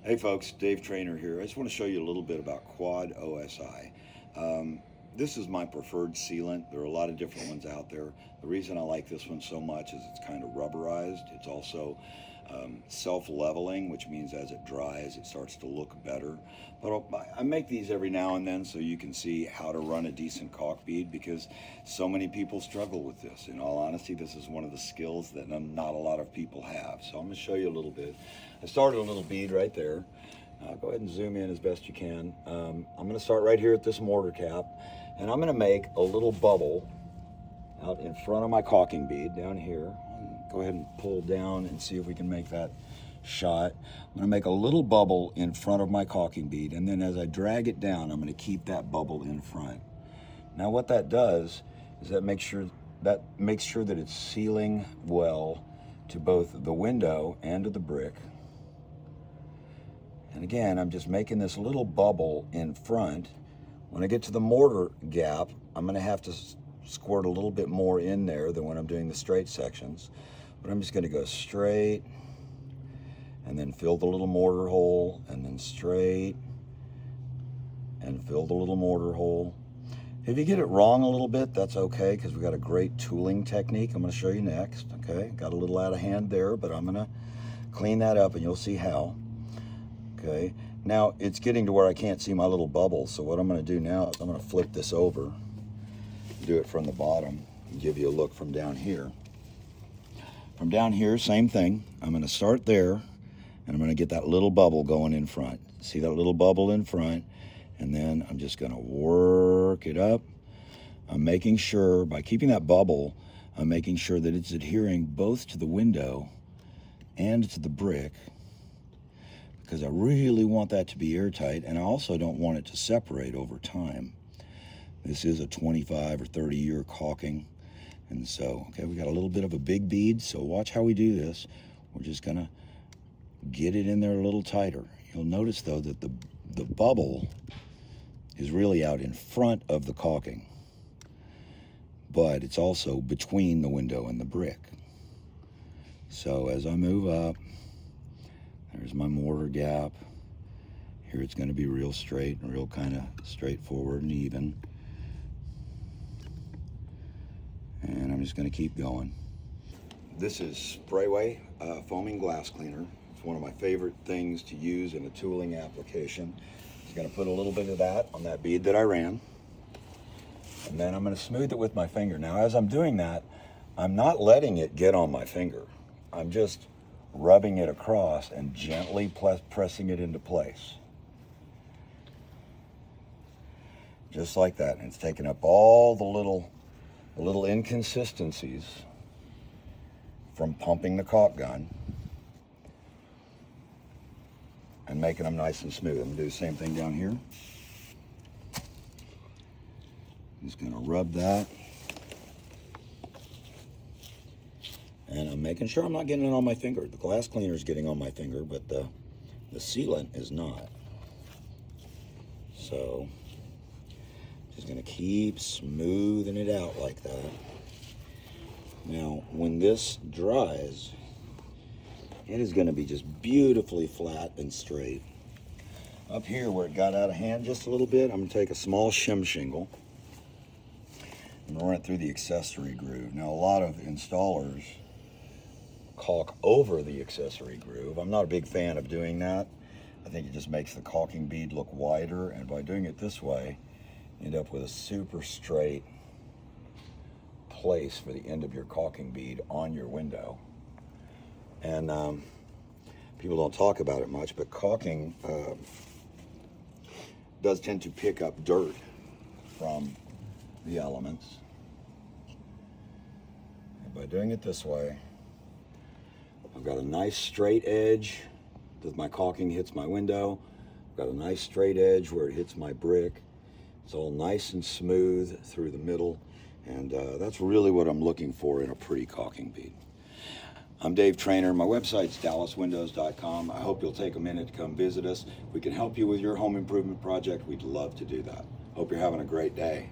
Hey folks, Dave Trainer here. I just want to show you a little bit about Quad OSI. This is my preferred sealant. There are a lot of different ones out there. The reason I like this one so much is it's kind of rubberized. It's also self-leveling, which means as it dries, it starts to look better. But I make these every now and then so you can see how to run a decent caulk bead, because so many people struggle with this. In all honesty, this is one of the skills that not a lot of people have. So I'm going to show you a little bit. I started a little bead right there. Go ahead and zoom in as best you can. I'm going to start right here at this mortar cap, and I'm going to make a little bubble out in front of my caulking bead down here. Go ahead and pull down and see if we can make that shot. I'm going to make a little bubble in front of my caulking bead, and then as I drag it down, I'm going to keep that bubble in front. Now what that does is that makes sure that it's sealing well to both the window and to the brick. And again, I'm just making this little bubble in front. When I get to the mortar gap, I'm going to have to squirt a little bit more in there than when I'm doing the straight sections. But I'm just going to go straight and then fill the little mortar hole, and then straight and fill the little mortar hole. If you get it wrong a little bit, that's okay, because we got a great tooling technique I'm going to show you next. Okay, got a little out of hand there, but I'm going to clean that up and you'll see how. Okay, now it's getting to where I can't see my little bubble, so what I'm going to do now is I'm going to flip this over, do it from the bottom, and give you a look from down here. From down here, same thing. I'm going to start there, and I'm going to get that little bubble going in front. See that little bubble in front? And then I'm just going to work it up. I'm making sure, by keeping that bubble, I'm making sure that it's adhering both to the window and to the brick, because I really want that to be airtight, and I also don't want it to separate over time. This is a 25 or 30 year caulking. And so, okay, we got a little bit of a big bead, so watch how we do this. We're just gonna get it in there a little tighter. You'll notice though that the bubble is really out in front of the caulking, but it's also between the window and the brick. So as I move up, there's my mortar gap. Here it's gonna be real straight and real kind of straightforward and even. And I'm just going to keep going. This is Sprayway foaming glass cleaner. It's one of my favorite things to use in a tooling application. I'm going to put a little bit of that on that bead that I ran, and then I'm going to smooth it with my finger. Now as I'm doing that, I'm not letting it get on my finger. I'm just rubbing it across and gently pressing it into place. Just like that. And it's taking up all the little inconsistencies from pumping the caulk gun and making them nice and smooth. I'm going to do the same thing down here. I'm just going to rub that. And I'm making sure I'm not getting it on my finger. The glass cleaner is getting on my finger, but the sealant is not. So just going to keep smoothing it out like that. Now, when this dries, it is going to be just beautifully flat and straight. Up here where it got out of hand just a little bit, I'm going to take a small shim shingle and run it through the accessory groove. Now, a lot of installers caulk over the accessory groove. I'm not a big fan of doing that. I think it just makes the caulking bead look wider, and by doing it this way, end up with a super straight place for the end of your caulking bead on your window. And people don't talk about it much, but caulking does tend to pick up dirt from the elements. And by doing it this way, I've got a nice straight edge that my caulking hits my window. I've got a nice straight edge where it hits my brick. It's all nice and smooth through the middle, and that's really what I'm looking for in a pretty caulking bead. I'm Dave Trainer. My website's dallaswindows.com. I hope you'll take a minute to come visit us. If we can help you with your home improvement project, we'd love to do that. Hope you're having a great day.